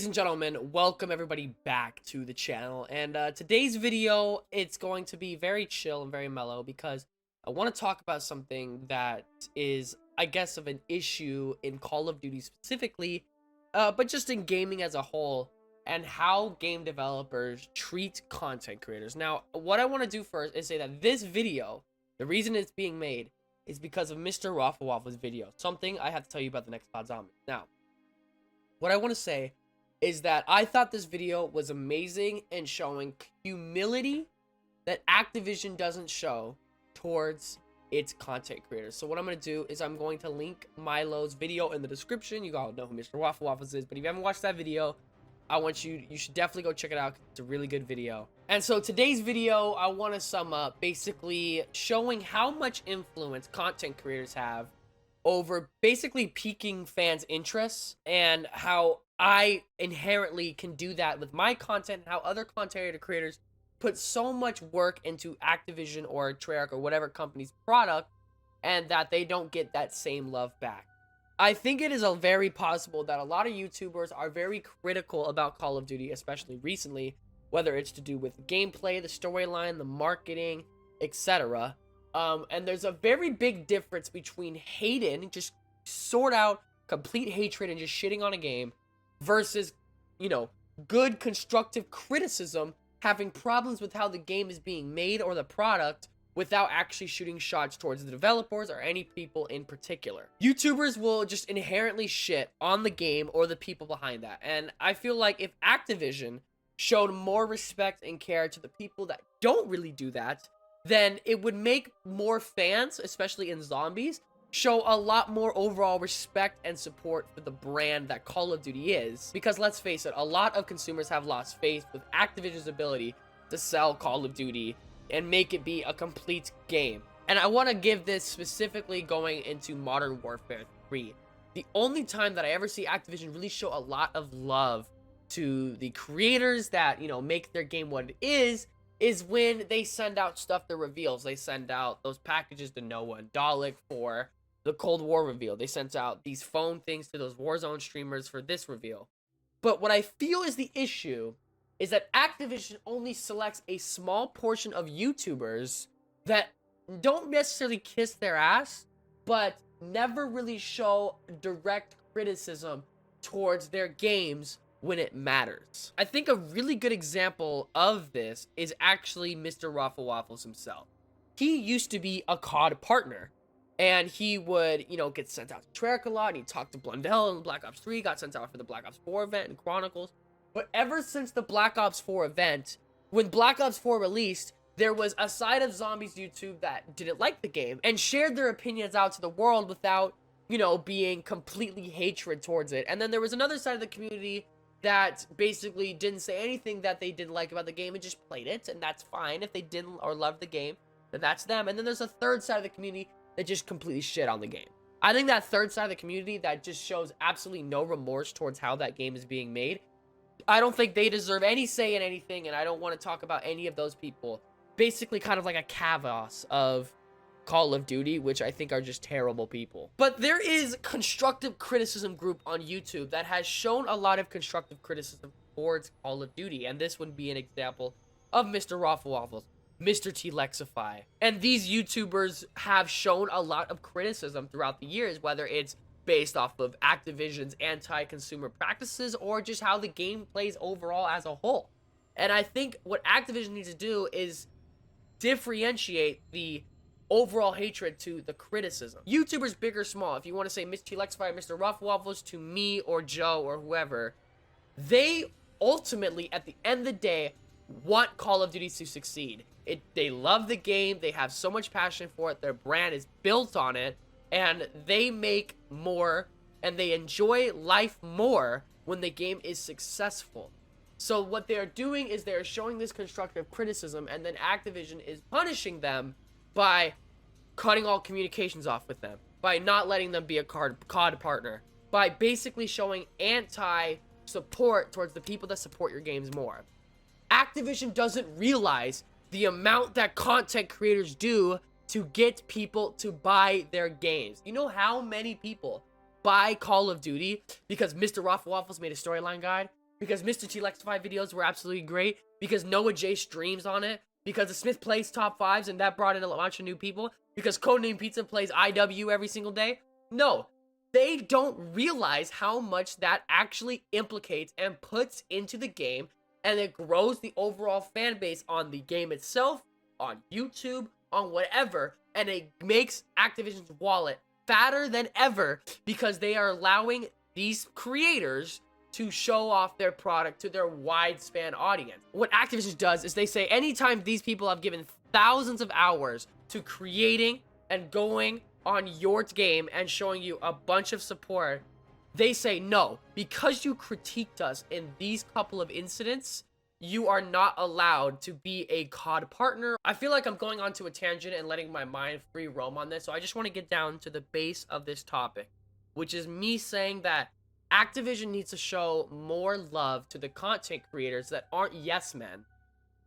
Ladies and gentlemen, welcome everybody back to the channel, and today's video, it's going to be very chill and very mellow because I want to talk about something that is, I guess, of an issue in Call of Duty specifically, but just in gaming as a whole, and how game developers treat content creators. Now, what I want to do first is say that this video, the reason it's being made, is because of MrRoffelwaffles' video, something I have to tell you about the next Cod Zombies. Now, what I want to say is that I thought this video was amazing in showing humility that Activision doesn't show towards its content creators. So what I'm going to do is I'm going to link Milo's video in the description. You all know who MrRoffelwaffles is, but if you haven't watched that video, you should definitely go check it out. It's a really good video. And so today's video, I want to sum up basically showing how much influence content creators have over basically piquing fans' interests, and how I inherently can do that with my content, and how other content creators put so much work into Activision or Treyarch or whatever company's product, and that they don't get that same love back. I think it is very possible that a lot of YouTubers are very critical about Call of Duty, especially recently, whether it's to do with gameplay, the storyline, the marketing, etc. And there's a very big difference between hating, just sort out complete hatred and just shitting on a game, versus, you know, good constructive criticism, having problems with how the game is being made or the product without actually shooting shots towards the developers or any people in particular. YouTubers will just inherently shit on the game or the people behind that. And I feel like if Activision showed more respect and care to the people that don't really do that, then it would make more fans, especially in zombies, show a lot more overall respect and support for the brand that Call of Duty is. Because let's face it, a lot of consumers have lost faith with Activision's ability to sell Call of Duty and make it be a complete game. And I want to give this specifically going into Modern Warfare 3. The only time that I ever see Activision really show a lot of love to the creators that, you know, make their game what it is when they send out stuff that reveals. They send out those packages to Noah and Dalek for the Cold War reveal. They sent out these phone things to those Warzone streamers for this reveal. But what I feel is the issue is that Activision only selects a small portion of YouTubers that don't necessarily kiss their ass, but never really show direct criticism towards their games when it matters. I think a really good example of this is actually MrRoffelwaffles himself. He used to be a COD partner, and he would, you know, get sent out to Treyarch a lot, and he talked to Blundell in Black Ops 3, got sent out for the Black Ops 4 event and Chronicles. But ever since the Black Ops 4 event, when Black Ops 4 released, there was a side of Zombies YouTube that didn't like the game and shared their opinions out to the world without, you know, being completely hatred towards it. And then there was another side of the community that basically didn't say anything that they didn't like about the game and just played it, and that's fine. If they didn't or loved the game, then that's them. And then there's a third side of the community that just completely shit on the game. I think that third side of the community that just shows absolutely no remorse towards how that game is being made, I don't think they deserve any say in anything, and I don't want to talk about any of those people. Basically kind of like a Kavos of Call of Duty, which I think are just terrible people. But there is constructive criticism group on YouTube that has shown a lot of constructive criticism towards Call of Duty, and this would be an example of MrRoffelwaffles, MrTLexify. And these YouTubers have shown a lot of criticism throughout the years, whether it's based off of Activision's anti-consumer practices or just how the game plays overall as a whole. And I think what Activision needs to do is differentiate the overall hatred to the criticism. YouTubers, big or small, if you want to say MrTLexify, MrRoffelwaffles to me or Joe or whoever, they ultimately, at the end of the day, want Call of Duty to succeed. They love the game, they have so much passion for it, their brand is built on it, and they make more and they enjoy life more when the game is successful. So what they're doing is they're showing this constructive criticism, and then Activision is punishing them by cutting all communications off with them, by not letting them be a COD partner, by basically showing anti-support towards the people that support your games more. Activision doesn't realize the amount that content creators do to get people to buy their games. You know how many people buy Call of Duty because MrRoffelwaffles made a storyline guide? because MrTLexify videos were absolutely great, because Noah J streams on it, because TheSmithPlays top 5s and that brought in a bunch of new people, because CodenamePizza plays IW every single day. No, they don't realize how much that actually implicates and puts into the game, and it grows the overall fan base on the game itself, on YouTube, on whatever, and it makes Activision's wallet fatter than ever because they are allowing these creators to show off their product to their wide span audience. What Activision does is they say anytime these people have given thousands of hours to creating and going on your game and showing you a bunch of support, they say no, because you critiqued us in these couple of incidents, you are not allowed to be a COD partner. I feel like I'm going on to a tangent and letting my mind free roam on this, so I just want to get down to the base of this topic, which is me saying that Activision needs to show more love to the content creators that aren't yes men.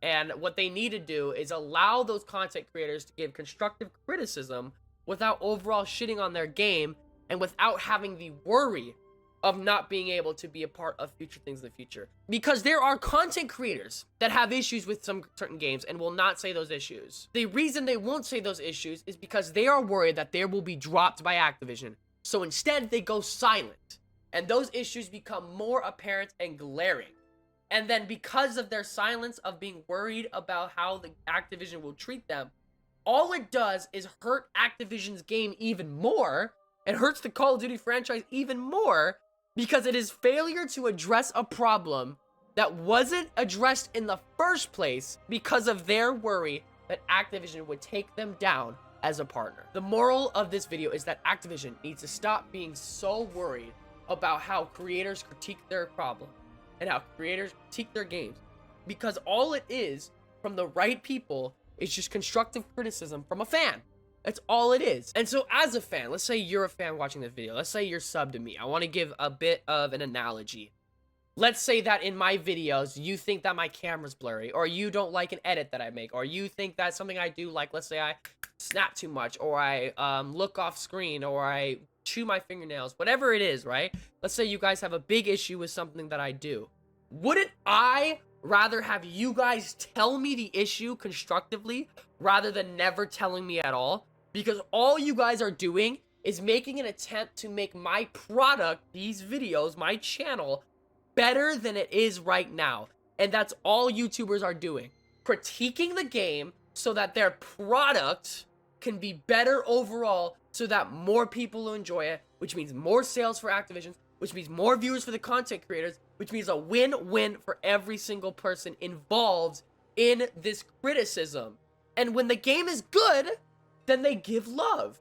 And what they need to do is allow those content creators to give constructive criticism without overall shitting on their game and without having the worry of not being able to be a part of future things in the future. Because there are content creators that have issues with some certain games and will not say those issues. The reason they won't say those issues is because they are worried that they will be dropped by Activision. So instead, they go silent. And those issues become more apparent and glaring. And then because of their silence of being worried about how the Activision will treat them, all it does is hurt Activision's game even more. It hurts the Call of Duty franchise even more because it is failure to address a problem that wasn't addressed in the first place because of their worry that Activision would take them down as a partner. The moral of this video is that Activision needs to stop being so worried about how creators critique their problem and how creators critique their games, because all it is from the right people is just constructive criticism from a fan. That's all it is. And so as a fan, let's say you're a fan watching this video, let's say you're subbed to me. I want to give a bit of an analogy. Let's say that in my videos, you think that my camera's blurry, or you don't like an edit that I make, or you think that something I do, like let's say I snap too much, or I look off screen, or I chew my fingernails, whatever it is, right? Let's say you guys have a big issue with something that I do. Wouldn't I rather have you guys tell me the issue constructively rather than never telling me at all? Because all you guys are doing is making an attempt to make my product, these videos, my channel, better than it is right now. And that's all YouTubers are doing. Critiquing the game so that their product can be better overall, so that more people will enjoy it, which means more sales for Activision, which means more viewers for the content creators, which means a win-win for every single person involved in this criticism. And when the game is good, then they give love.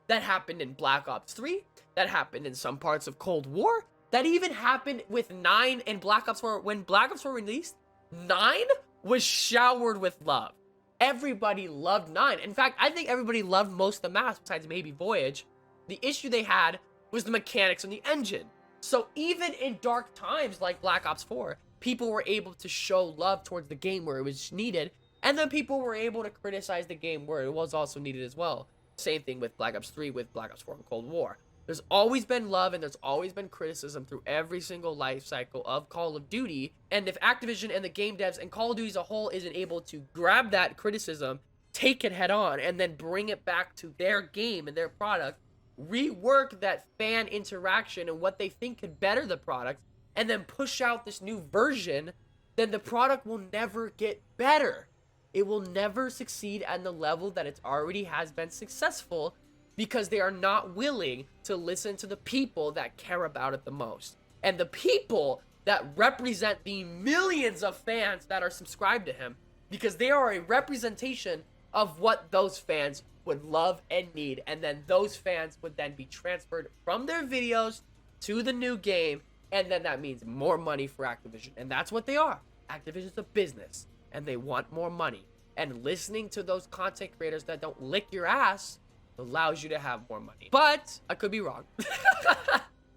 That happened in Black Ops 3, that happened in some parts of Cold War, that even happened with 9 and Black Ops 4. When Black Ops 4 released, 9 was showered with love. Everybody loved 9. In fact, I think everybody loved most of the maps besides maybe Voyage. The issue they had was the mechanics and the engine. So even in dark times like Black Ops 4, people were able to show love towards the game where it was needed, and then people were able to criticize the game where it was also needed as well. Same thing with Black Ops 3, with Black Ops 4 and Cold War. There's always been love and there's always been criticism through every single life cycle of Call of Duty. And if Activision and the game devs and Call of Duty as a whole isn't able to grab that criticism, take it head on, and then bring it back to their game and their product, rework that fan interaction and what they think could better the product, and then push out this new version, then the product will never get better. It will never succeed at the level that it already has been successful, because they are not willing to listen to the people that care about it the most. And the people that represent the millions of fans that are subscribed to him, because they are a representation of what those fans would love and need. And then those fans would then be transferred from their videos to the new game. And then that means more money for Activision. And that's what they are. Activision's a business, and they want more money. And listening to those content creators that don't lick your ass allows you to have more money. But I could be wrong.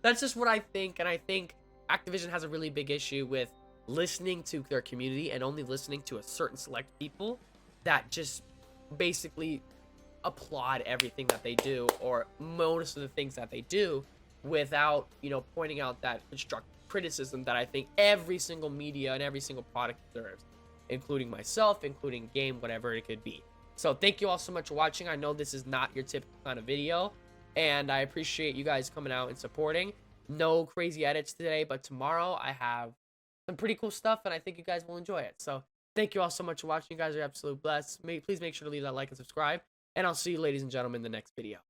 That's just what I think. And I think Activision has a really big issue with listening to their community and only listening to a certain select people that just basically applaud everything that they do, or most of the things that they do, without, you know, pointing out that constructive criticism that I think every single media and every single product deserves, including myself, including game, whatever it could be. So thank you all so much for watching. I know this is not your typical kind of video, and I appreciate you guys coming out and supporting. No crazy edits today, but tomorrow I have some pretty cool stuff, and I think you guys will enjoy it. So thank you all so much for watching. You guys are absolute blessed. Please make sure to leave that like and subscribe, and I'll see you, ladies and gentlemen, in the next video.